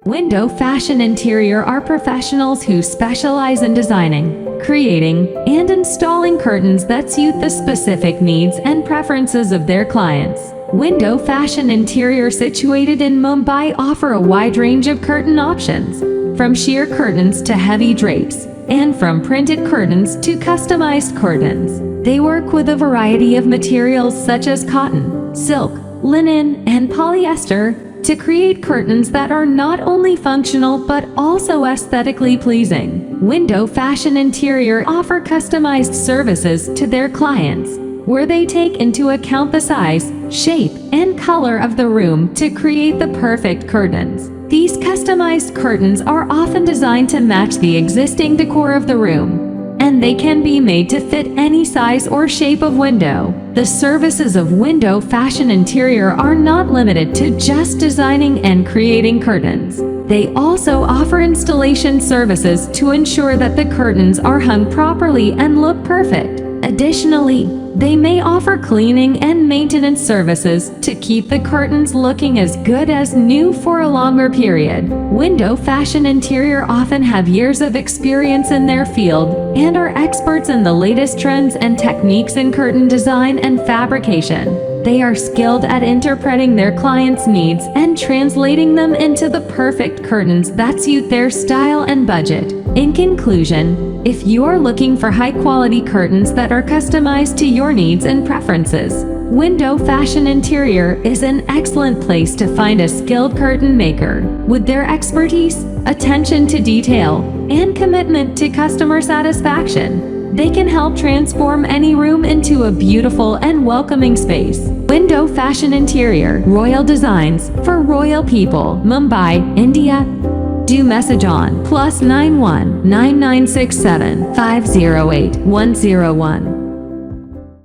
Window Fashion Interior are professionals who specialize in designing, creating, and installing curtains that suit the specific needs and preferences of their clients. Window Fashion Interior, situated in Mumbai, offer a wide range of curtain options, from sheer curtains to heavy drapes, and from printed curtains to customized curtains. They work with a variety of materials such as cotton, silk, linen, and polyester to create curtains that are not only functional but also aesthetically pleasing. Window Fashion Interior offer customized services to their clients, where they take into account the size, shape, and color of the room to create the perfect curtains. These customized curtains are often designed to match the existing decor of the room, and they can be made to fit any size or shape of window. The services of Window Fashion Interior are not limited to just designing and creating curtains. They also offer installation services to ensure that the curtains are hung properly and look perfect. Additionally, they may offer cleaning and maintenance services to keep the curtains looking as good as new for a longer period. Window Fashion Interior often have years of experience in their field and are experts in the latest trends and techniques in curtain design and fabrication. They are skilled at interpreting their clients' needs and translating them into the perfect curtains that suit their style and budget. In conclusion, if you are looking for high-quality curtains that are customized to your needs and preferences, Window Fashion Interior is an excellent place to find a skilled curtain maker. With their expertise, attention to detail, and commitment to customer satisfaction, they can help transform any room into a beautiful and welcoming space. Window Fashion Interior, Royal Designs, for Royal People, Mumbai, India. Do message on +91 9967 508 101.